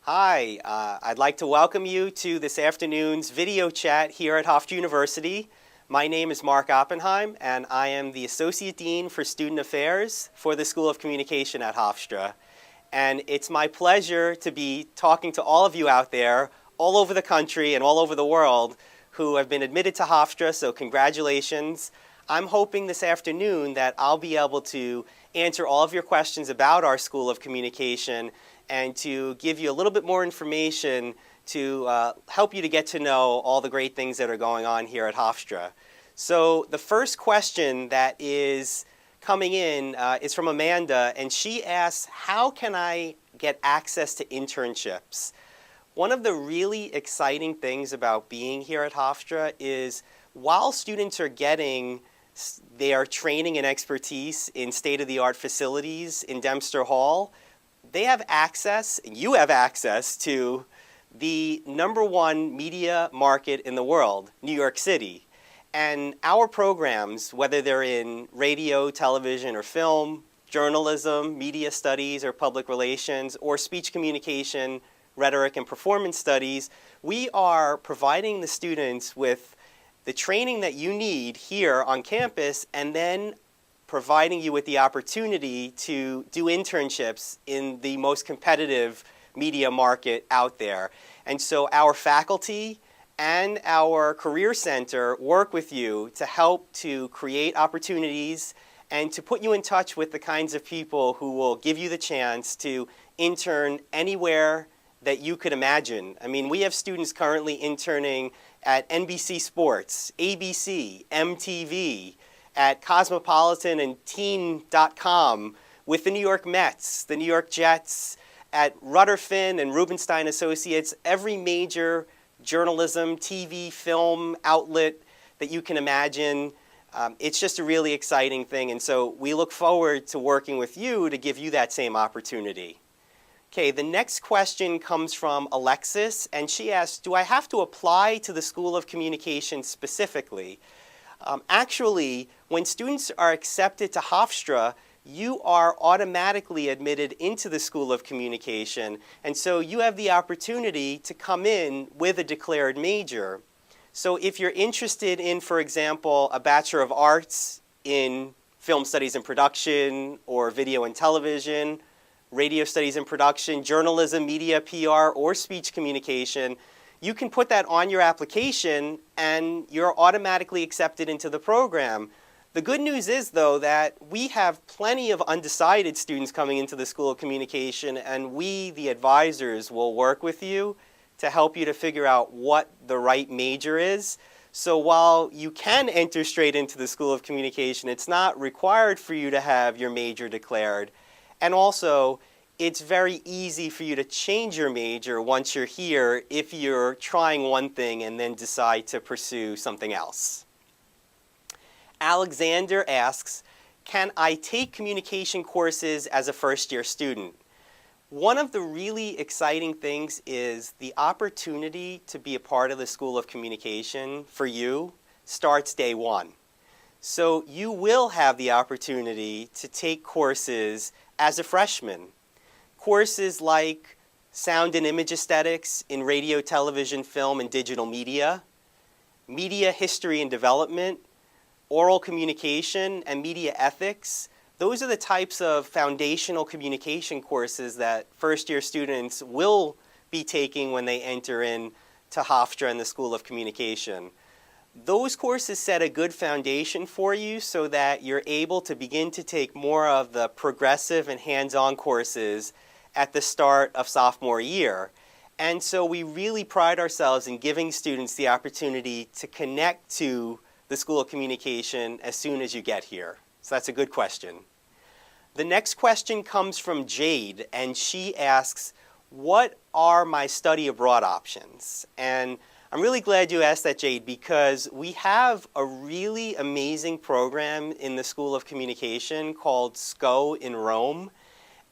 Hi, I'd like to welcome you to this afternoon's video chat here at Hofstra University. My name is Marc Oppenheim, and I am the Associate Dean for Student Affairs for the School of Communication at Hofstra. And it's my pleasure to be talking to all of you out there, all over the country and all over the world, who have been admitted to Hofstra, so congratulations. I'm hoping this afternoon that I'll be able to answer all of your questions about our School of Communication and to give you a little bit more information to help you to get to know all the great things that are going on here at Hofstra. So the first question that is coming in is from Amanda, and she asks, how can I get access to internships? One of the really exciting things about being here at Hofstra is while students are getting their training and expertise in state-of-the-art facilities in Dempster Hall, they have access, you have access to the #1 media market in the world, New York City. And our programs, whether they're in radio, television, or film, journalism, media studies, or public relations, or speech communication, rhetoric, and performance studies, we are providing the students with the training that you need here on campus, and then providing you with the opportunity to do internships in the most competitive media market out there. And so our faculty and our Career Center work with you to help to create opportunities and to put you in touch with the kinds of people who will give you the chance to intern anywhere that you could imagine. I mean, we have students currently interning at NBC Sports, ABC, MTV, at Cosmopolitan and Teen.com, with the New York Mets, the New York Jets, at Rutherford and Rubenstein Associates, every major journalism, TV, film outlet that you can imagine. It's just a really exciting thing, and so we look forward to working with you to give you that same opportunity. Okay, the next question comes from Alexis, and she asks, do I have to apply to the School of Communication specifically? Actually, when students are accepted to Hofstra, you are automatically admitted into the School of Communication, and so you have the opportunity to come in with a declared major. So if you're interested in, for example, a Bachelor of Arts in Film Studies and Production, or Video and Television, Radio Studies and Production, Journalism, Media, PR, or Speech Communication, you can put that on your application and you're automatically accepted into the program. The good news is, though, that we have plenty of undecided students coming into the School of Communication, and we, the advisors, will work with you to help you to figure out what the right major is. So while you can enter straight into the School of Communication, it's not required for you to have your major declared. And also, it's very easy for you to change your major once you're here if you're trying one thing and then decide to pursue something else. Alexander asks, can I take communication courses as a first-year student? One of the really exciting things is the opportunity to be a part of the School of Communication for you starts day one. So you will have the opportunity to take courses as a freshman. Courses like Sound and Image Aesthetics in Radio, Television, Film, and Digital Media, Media History and Development, Oral Communication, and Media Ethics. Those are the types of foundational communication courses that first-year students will be taking when they enter in to Hofstra and the School of Communication. Those courses set a good foundation for you so that you're able to begin to take more of the progressive and hands-on courses at the start of sophomore year. And so we really pride ourselves in giving students the opportunity to connect to the School of Communication as soon as you get here. So that's a good question. The next question comes from Jade, and she asks, what are my study abroad options? And I'm really glad you asked that, Jade, because we have a really amazing program in the School of Communication called SCO in Rome.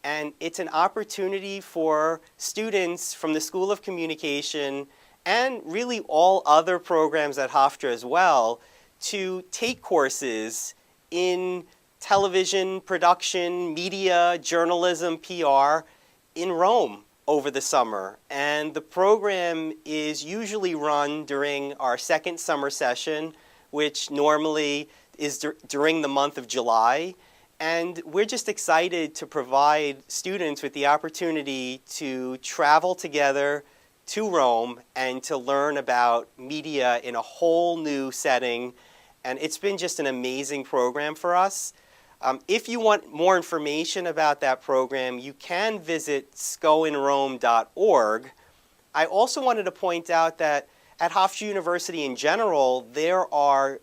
And it's an opportunity for students from the School of Communication and really all other programs at Hofstra as well to take courses in television, production, media, journalism, PR in Rome. over the summer. And the program is usually run during our second summer session, which normally is during the month of July. And we're just excited to provide students with the opportunity to travel together to Rome and to learn about media in a whole new setting. And it's been just an amazing program for us. If you want more information about that program, you can visit scoinrome.org. I also wanted to point out that at Hofstra University in general, there are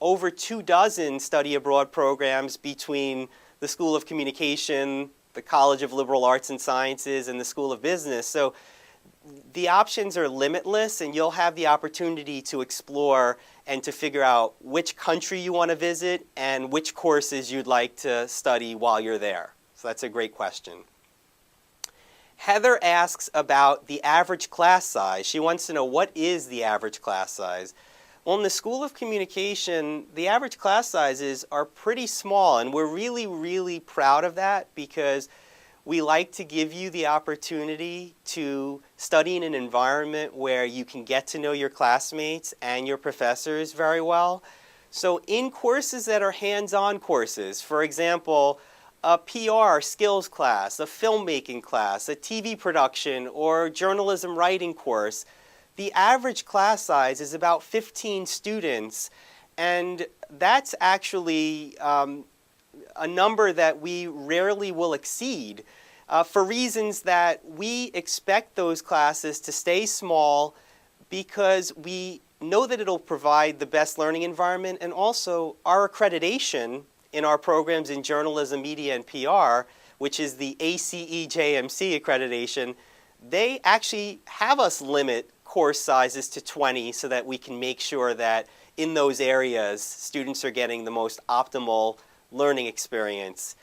over 24 study abroad programs between the School of Communication, the College of Liberal Arts and Sciences, and the School of Business. So the options are limitless, and you'll have the opportunity to explore and to figure out which country you want to visit and which courses you'd like to study while you're there. So that's a great question. Heather asks about the average class size. She wants to know, what is the average class size? Well, in the School of Communication, the average class sizes are pretty small, and we're really, really proud of that because we like to give you the opportunity to study in an environment where you can get to know your classmates and your professors very well. So in courses that are hands-on courses, for example, a PR skills class, a filmmaking class, a TV production, or journalism writing course, the average class size is about 15 students, and that's actually a number that we rarely will exceed for reasons that we expect those classes to stay small because we know that it'll provide the best learning environment, and also our accreditation in our programs in journalism, media, and PR, which is the ACE-JMC accreditation, they actually have us limit course sizes to 20 so that we can make sure that in those areas students are getting the most optimal learning experience.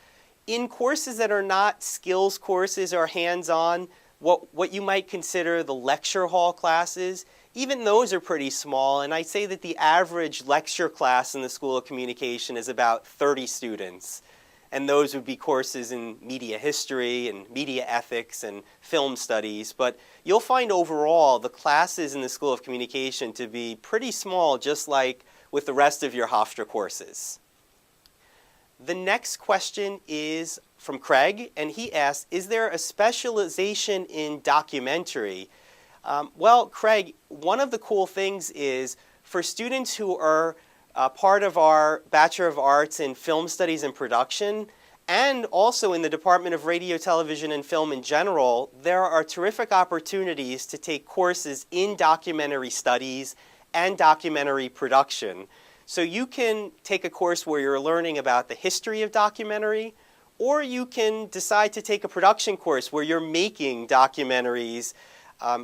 In courses that are not skills courses or hands-on, what you might consider the lecture hall classes, even those are pretty small, and I'd say that the average lecture class in the School of Communication is about 30 students. And those would be courses in media history and media ethics and film studies. But you'll find overall the classes in the School of Communication to be pretty small, just like with the rest of your Hofstra courses. The next question is from Craig, and he asks, is there a specialization in documentary? Well, Craig, one of the cool things is for students who are part of our Bachelor of Arts in Film Studies and Production, and also in the Department of Radio, Television, and Film in general, there are terrific opportunities to take courses in documentary studies and documentary production. So you can take a course where you're learning about the history of documentary, or you can decide to take a production course where you're making documentaries,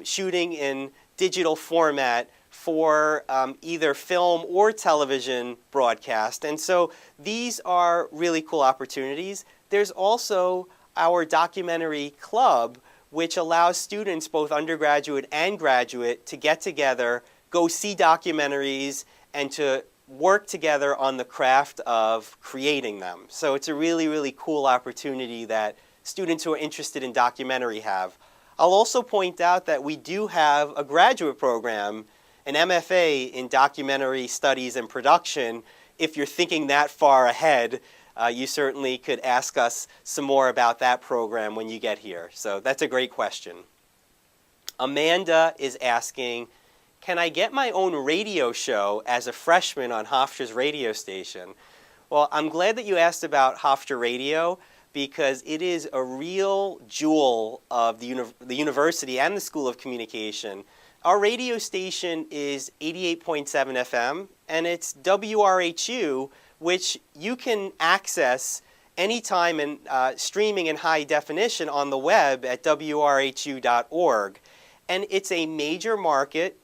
shooting in digital format for either film or television broadcast. And so these are really cool opportunities. There's also our documentary club, which allows students, both undergraduate and graduate, to get together, go see documentaries, and to work together on the craft of creating them. So it's a really, really cool opportunity that students who are interested in documentary have. I'll also point out that we do have a graduate program, an MFA in documentary studies and production. If you're thinking that far ahead, you certainly could ask us some more about that program when you get here. So that's a great question. Amanda is asking, can I get my own radio show as a freshman on Hofstra's radio station? Well, I'm glad that you asked about Hofstra Radio because it is a real jewel of the university and the School of Communication. Our radio station is 88.7 FM, and it's WRHU, which you can access anytime and streaming in high definition on the web at wrhu.org. And it's a major market,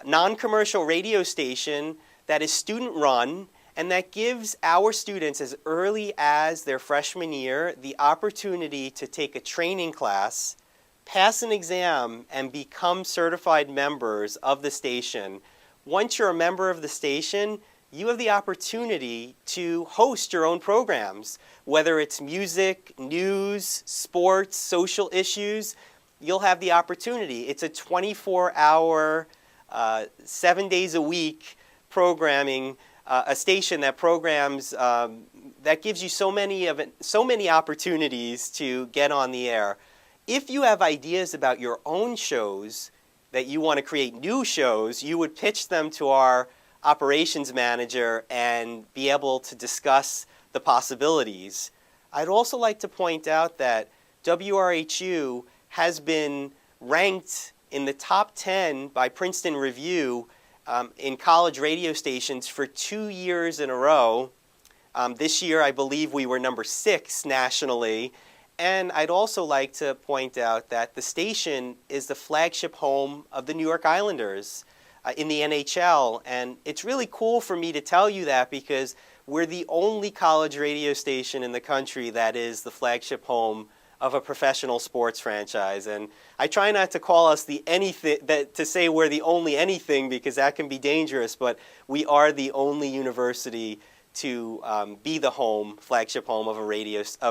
non-commercial radio station that is student-run and that gives our students as early as their freshman year the opportunity to take a training class, pass an exam, and become certified members of the station. Once you're a member of the station, you have the opportunity to host your own programs, whether it's music, news, sports, social issues. you'll have the opportunity. It's a 24-hour, 7 days a week programming, a station that programs, that gives you so many opportunities to get on the air. If you have ideas about your own shows, that you want to create new shows, you would pitch them to our operations manager and be able to discuss the possibilities. I'd also like to point out that WRHU has been ranked in the top 10 by Princeton Review in college radio stations for 2 years in a row. This year, I believe we were number 6 nationally. And I'd also like to point out that the station is the flagship home of the New York Islanders in the NHL. And it's really cool for me to tell you that because we're the only college radio station in the country that is the flagship home of a professional sports franchise. And I try not to call us the anything, to say we're the only anything, because that can be dangerous, but we are the only university to be the flagship home of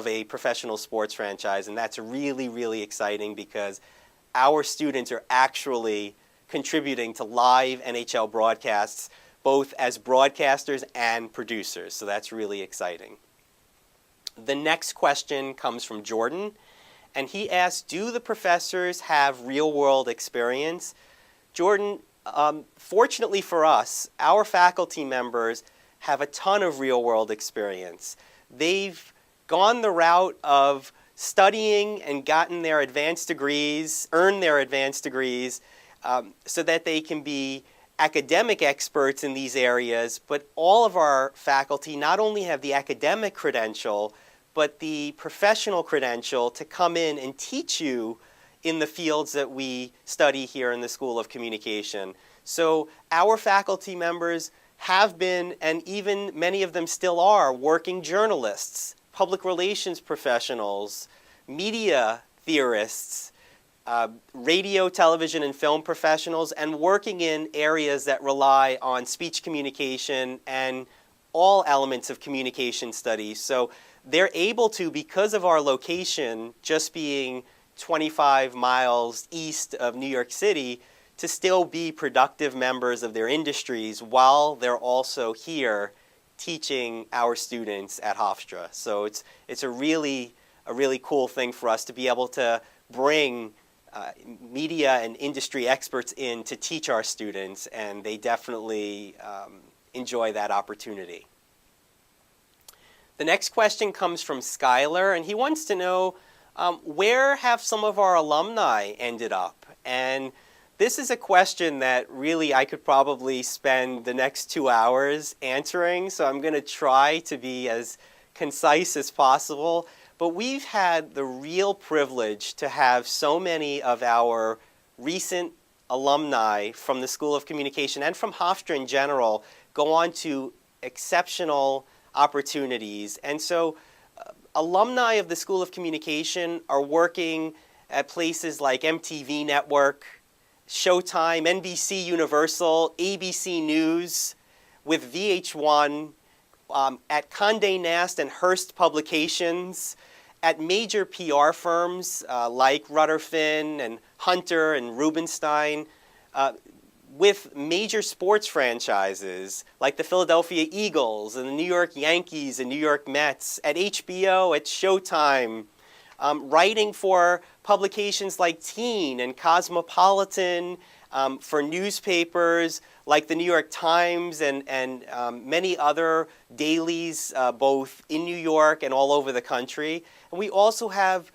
a professional sports franchise. And that's really, really exciting because our students are actually contributing to live NHL broadcasts, both as broadcasters and producers. So that's really exciting. The next question comes from Jordan, and he asks, do the professors have real-world experience? Jordan, fortunately for us, our faculty members have a ton of real-world experience. They've gone the route of studying and gotten their advanced degrees, earned their advanced degrees, so that they can be academic experts in these areas. But all of our faculty not only have the academic credential, but the professional credential to come in and teach you in the fields that we study here in the School of Communication. So our faculty members have been, and even many of them still are, working journalists, public relations professionals, media theorists, radio, television, and film professionals, and working in areas that rely on speech communication and all elements of communication studies. So they're able to, because of our location, just being 25 miles east of New York City, to still be productive members of their industries while they're also here teaching our students at Hofstra. So it's a really cool thing for us to be able to bring media and industry experts in to teach our students, and they definitely enjoy that opportunity. The next question comes from Skylar, and he wants to know where have some of our alumni ended up? And this is a question that really I could probably spend the next 2 hours answering, so I'm going to try to be as concise as possible. But we've had the real privilege to have so many of our recent alumni from the School of Communication and from Hofstra in general go on to exceptional opportunities. And so alumni of the School of Communication are working at places like MTV Network, Showtime, NBC Universal, ABC News, with VH1, at Condé Nast and Hearst Publications, at major PR firms like Rutherford and Hunter and Rubenstein, with major sports franchises like the Philadelphia Eagles and the New York Yankees and New York Mets, at HBO, at Showtime, writing for publications like Teen and Cosmopolitan, for newspapers like the New York Times and many other dailies, both in New York and all over the country. And we also have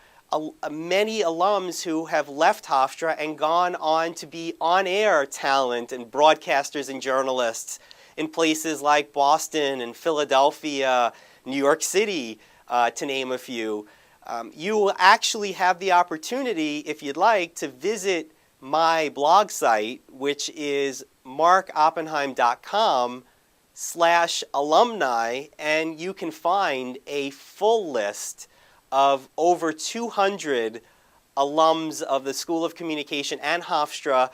many alums who have left Hofstra and gone on to be on-air talent and broadcasters and journalists in places like Boston and Philadelphia, New York City, to name a few. You will actually have the opportunity, if you'd like, to visit my blog site, which is marcoppenheim.com/alumni, and you can find a full list of over 200 alums of the School of Communication and Hofstra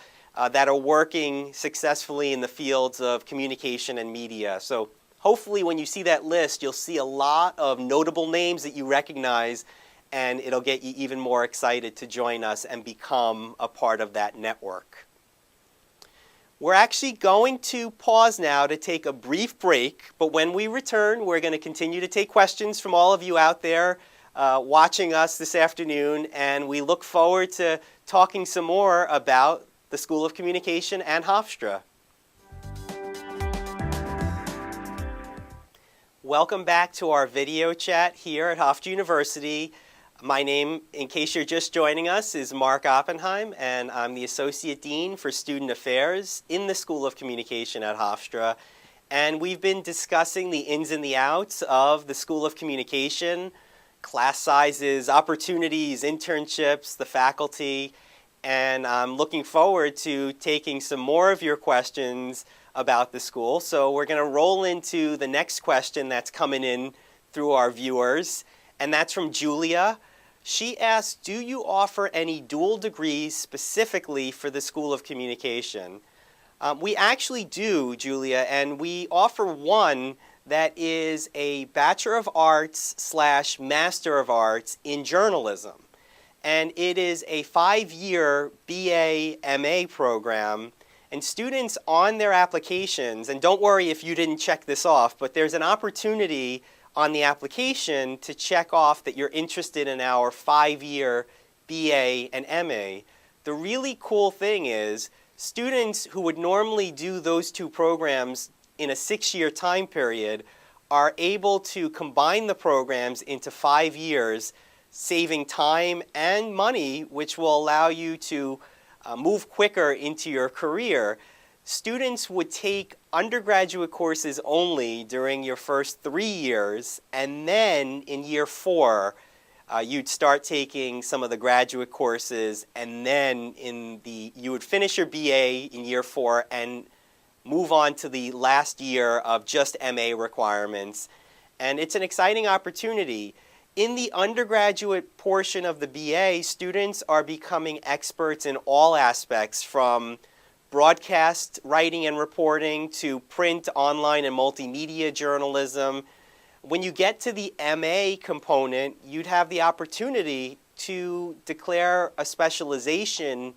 that are working successfully in the fields of communication and media. So hopefully when you see that list, you'll see a lot of notable names that you recognize, and it'll get you even more excited to join us and become a part of that network. We're actually going to pause now to take a brief break, but when we return, we're going to continue to take questions from all of you out there watching us this afternoon, and we look forward to talking some more about the School of Communication and Hofstra. Welcome back to our video chat here at Hofstra University. My name, in case you're just joining us, is Marc Oppenheim, and I'm the Associate Dean for Student Affairs in the School of Communication at Hofstra. And we've been discussing the ins and the outs of the School of Communication, class sizes, opportunities, internships, the faculty, and I'm looking forward to taking some more of your questions about the school. So we're going to roll into the next question that's coming in through our viewers, and that's from Julia. She asked, do you offer any dual degrees specifically for the School of Communication? We actually do, Julia, and we offer one that is a Bachelor of Arts / Master of Arts in Journalism. And it is a 5-year BA MA program. And students on their applications, and don't worry if you didn't check this off, but there's an opportunity on the application to check off that you're interested in our 5-year BA and MA. The really cool thing is students who would normally do those two programs in a 6-year time period are able to combine the programs into 5 years, saving time and money, which will allow you to move quicker into your career. Students would take undergraduate courses only during your first 3 years, and then in year 4, you'd start taking some of the graduate courses, and then you would finish your BA in year 4 and move on to the last year of just MA requirements. And it's an exciting opportunity. In the undergraduate portion of the BA, students are becoming experts in all aspects, from broadcast writing and reporting to print, online, and multimedia journalism. When you get to the MA component, you'd have the opportunity to declare a specialization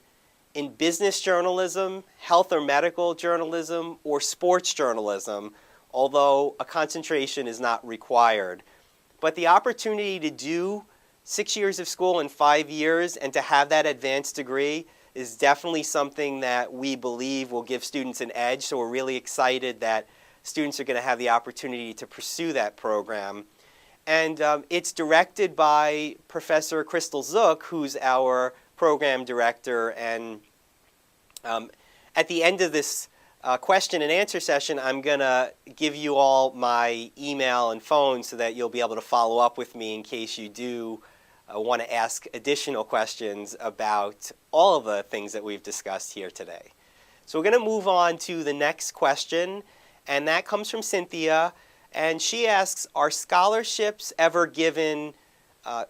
in business journalism, health or medical journalism, or sports journalism, although a concentration is not required. But the opportunity to do 6 years of school in 5 years and to have that advanced degree is definitely something that we believe will give students an edge. So we're really excited that students are going to have the opportunity to pursue that program. And it's directed by Professor Crystal Zook, who's our program director. And at the end of this question and answer session, I'm going to give you all my email and phone so that you'll be able to follow up with me in case you do want to ask additional questions about all of the things that we've discussed here today. So we're going to move on to the next question, and that comes from Cynthia. And she asks, are scholarships ever given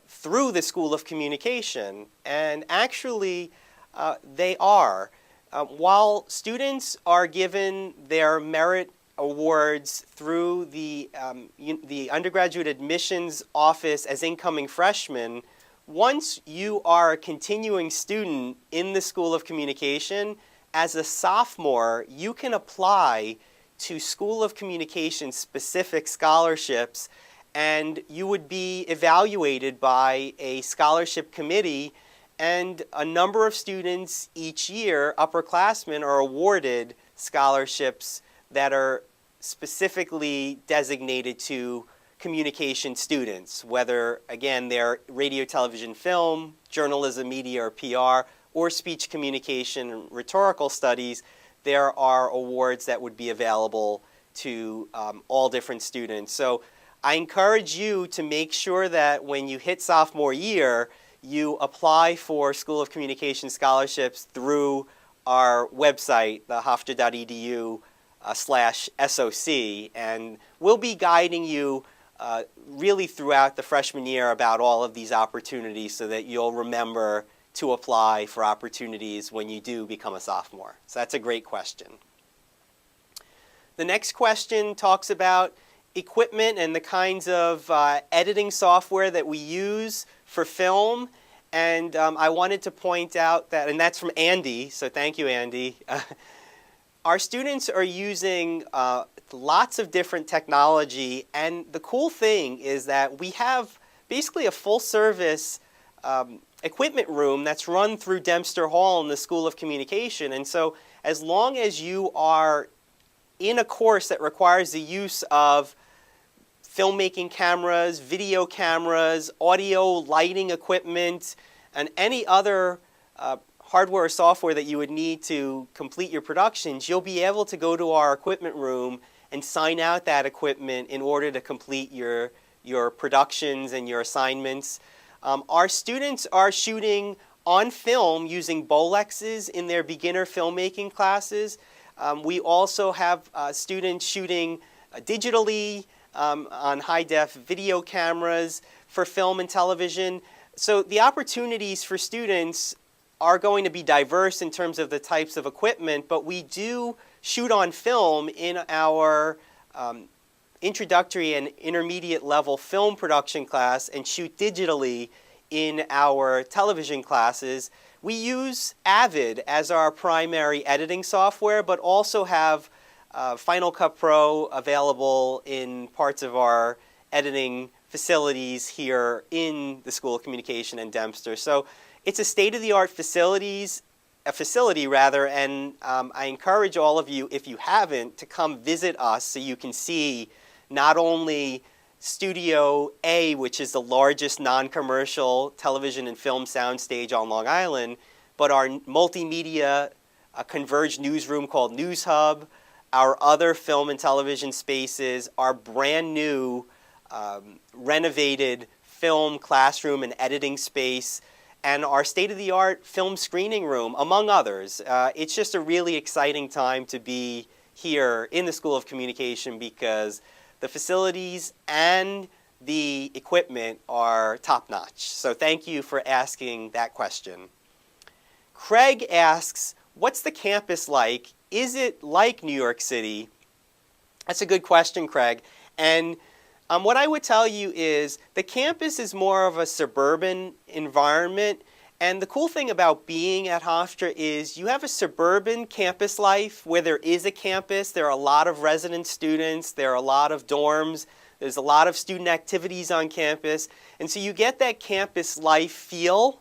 through the School of Communication? And actually, they are. While students are given their merit awards through the undergraduate admissions office as incoming freshmen, once you are a continuing student in the School of Communication, as a sophomore, you can apply to School of Communication specific scholarships, and you would be evaluated by a scholarship committee. And a number of students each year, upperclassmen, are awarded scholarships that are specifically designated to communication students, whether, again, they're radio, television, film, journalism, media, or PR, or speech communication and rhetorical studies. There are awards that would be available to all different students. So I encourage you to make sure that when you hit sophomore year, you apply for School of Communication scholarships through our website, the hofstra.edu/SOC, and we'll be guiding you really throughout the freshman year about all of these opportunities so that you'll remember to apply for opportunities when you do become a sophomore. So that's a great question. The next question talks about, equipment and the kinds of editing software that we use for film. And I wanted to point out that, and that's from Andy, so thank you, Andy. Our students are using lots of different technology, and the cool thing is that we have basically a full-service equipment room that's run through Dempster Hall in the School of Communication. And so as long as you are in a course that requires the use of filmmaking cameras, video cameras, audio, lighting equipment, and any other hardware or software that you would need to complete your productions, you'll be able to go to our equipment room and sign out that equipment in order to complete your productions and your assignments. Our students are shooting on film using Bolexes in their beginner filmmaking classes. We also have students shooting digitally on high-def video cameras for film and television. So the opportunities for students are going to be diverse in terms of the types of equipment, but we do shoot on film in our introductory and intermediate level film production class and shoot digitally in our television classes. We use Avid as our primary editing software, but also have Final Cut Pro available in parts of our editing facilities here in the School of Communication in Dempster. So it's a state-of-the-art facility, and I encourage all of you, if you haven't, to come visit us so you can see not only Studio A, which is the largest non-commercial television and film soundstage on Long Island, but our multimedia converged newsroom called News Hub, our other film and television spaces, our brand new renovated film classroom and editing space, and our state-of-the-art film screening room, among others. It's just a really exciting time to be here in the School of Communication because the facilities and the equipment are top-notch. So thank you for asking that question. Craig asks, what's the campus like? Is it like New York City? That's a good question, Craig. And what I would tell you is the campus is more of a suburban environment. And the cool thing about being at Hofstra is you have a suburban campus life where there is a campus. There are a lot of resident students. There are a lot of dorms. There's a lot of student activities on campus. And so you get that campus life feel,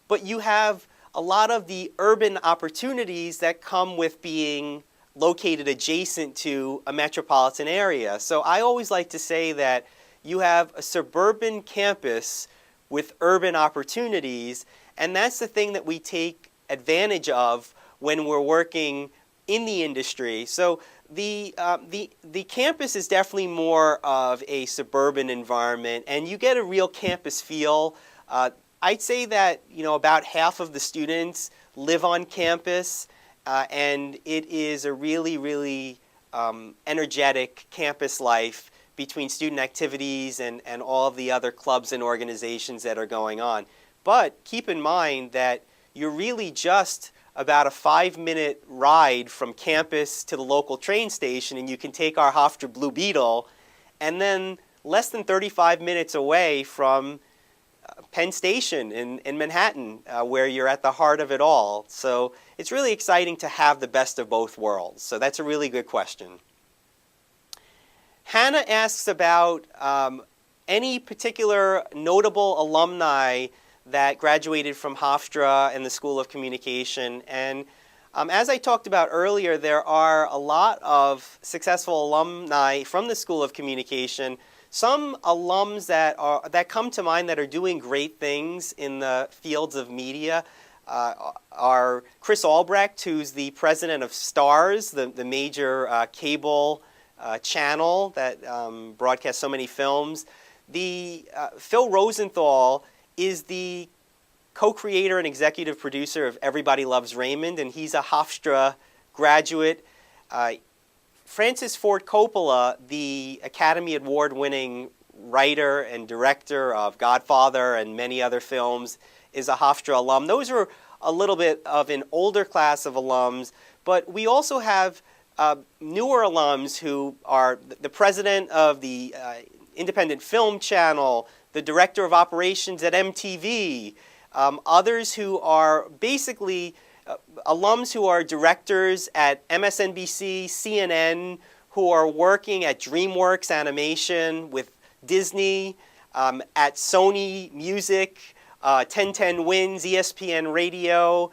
but you have a lot of the urban opportunities that come with being located adjacent to a metropolitan area. So I always like to say that you have a suburban campus with urban opportunities, and that's the thing that we take advantage of when we're working in the industry. So the campus is definitely more of a suburban environment, and you get a real campus feel. I'd say that about half of the students live on campus, and it is a really, really energetic campus life between student activities and all of the other clubs and organizations that are going on. But keep in mind that you're really just about a 5-minute ride from campus to the local train station, and you can take our Hofstra Blue Beetle, and then less than 35 minutes away from Penn Station in Manhattan, where you're at the heart of it all. So it's really exciting to have the best of both worlds. So that's a really good question. Hannah asks about any particular notable alumni that graduated from Hofstra and the School of Communication. And as I talked about earlier, there are a lot of successful alumni from the School of Communication. Some alums that come to mind that are doing great things in the fields of media are Chris Albrecht, who's the president of Starz, the major cable channel that broadcasts so many films. Phil Rosenthal is the co-creator and executive producer of Everybody Loves Raymond, and he's a Hofstra graduate. Francis Ford Coppola, the Academy Award-winning writer and director of Godfather and many other films, is a Hofstra alum. Those are a little bit of an older class of alums, but we also have newer alums who are the president of the Independent Film Channel, the director of operations at MTV, others who are basically alums who are directors at MSNBC, CNN, who are working at DreamWorks Animation with Disney, at Sony Music, 1010 Wins, ESPN Radio,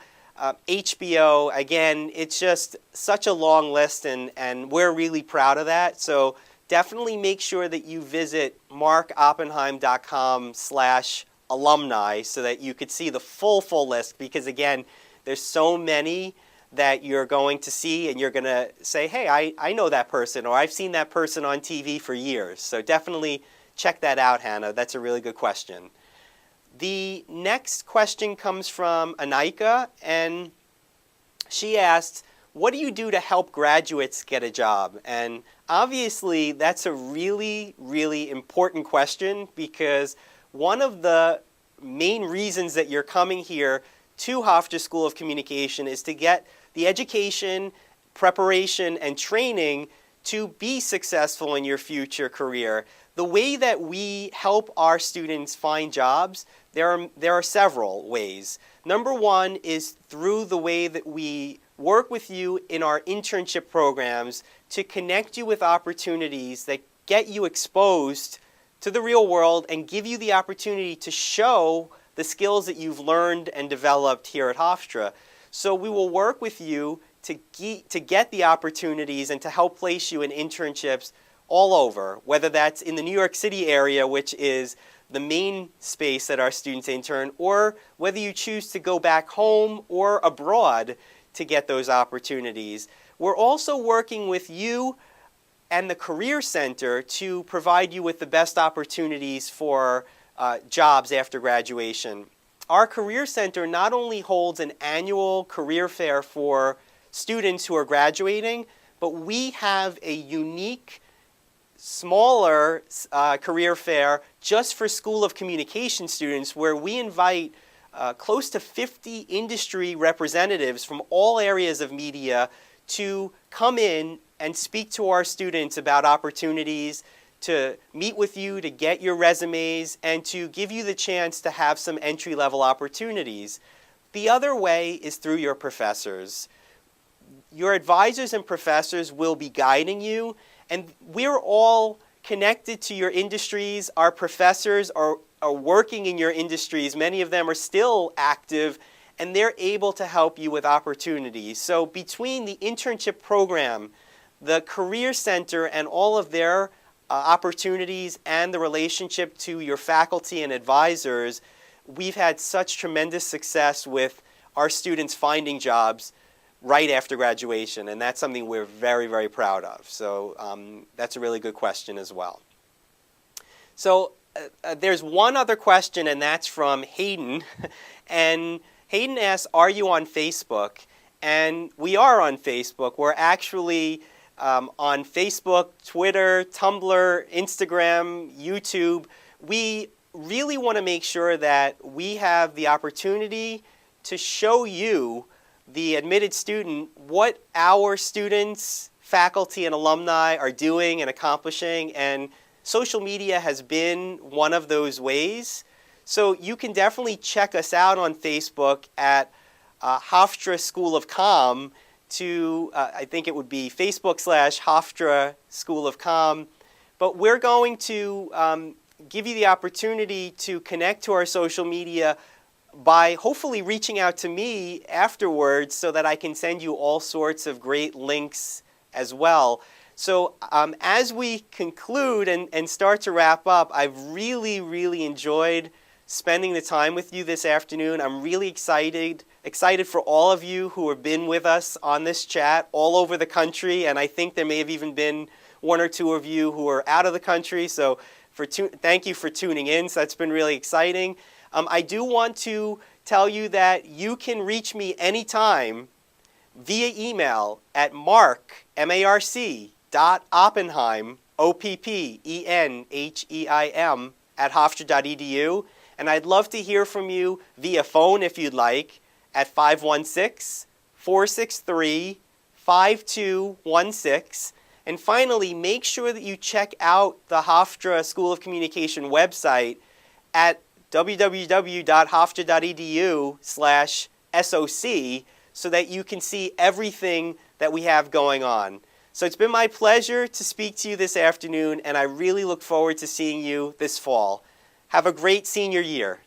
HBO. Again, it's just such a long list, and we're really proud of that. So definitely make sure that you visit markoppenheim.com/alumni so that you could see the full list, because again, there's so many that you're going to see and you're going to say, hey, I know that person, or I've seen that person on TV for years. So definitely check that out, Hannah. That's a really good question. The next question comes from Anika, and she asked, what do you do to help graduates get a job? And obviously, that's a really, really important question, because one of the main reasons that you're coming here to Hofstra School of Communication is to get the education, preparation, and training to be successful in your future career. The way that we help our students find jobs, there are several ways. Number one is through the way that we work with you in our internship programs to connect you with opportunities that get you exposed to the real world and give you the opportunity to show the skills that you've learned and developed here at Hofstra. So we will work with you to get the opportunities and to help place you in internships all over, whether that's in the New York City area, which is the main space that our students intern, or whether you choose to go back home or abroad to get those opportunities. We're also working with you and the Career Center to provide you with the best opportunities for jobs after graduation. Our Career Center not only holds an annual career fair for students who are graduating, but we have a unique, smaller career fair just for School of Communication students, where we invite close to 50 industry representatives from all areas of media to come in and speak to our students about opportunities, to meet with you, to get your resumes, and to give you the chance to have some entry-level opportunities. The other way is through your professors. Your advisors and professors will be guiding you, and we're all connected to your industries. Our professors are working in your industries. Many of them are still active, and they're able to help you with opportunities. So between the internship program, the Career Center, and all of their opportunities and the relationship to your faculty and advisors, we've had such tremendous success with our students finding jobs right after graduation, and that's something we're very, very proud of. So that's a really good question as well. So there's one other question, and that's from Hayden. And Hayden asks, are you on Facebook? And we are on Facebook. We're actually on Facebook, Twitter, Tumblr, Instagram, YouTube. We really want to make sure that we have the opportunity to show you, the admitted student, what our students, faculty, and alumni are doing and accomplishing. And social media has been one of those ways. So you can definitely check us out on Facebook at Hofstra School of Com. I think it would be Facebook/Hofstra School of Com. But we're going to give you the opportunity to connect to our social media by hopefully reaching out to me afterwards so that I can send you all sorts of great links as well. So as we conclude and start to wrap up, I've really, really enjoyed spending the time with you this afternoon. I'm really excited for all of you who have been with us on this chat all over the country, and I think there may have even been one or two of you who are out of the country, so thank you for tuning in. So that's been really exciting. I do want to tell you that you can reach me anytime via email at Marc, M-A-R-C, .Oppenheim, O-P-P-E-N-H-E-I-M, @hofstra.edu. And I'd love to hear from you via phone if you'd like at 516-463-5652. 5216. And finally, make sure that you check out the Hofstra School of Communication website at www.hofstra.edu/SOC so that you can see everything that we have going on. So it's been my pleasure to speak to you this afternoon, and I really look forward to seeing you this fall. Have a great senior year.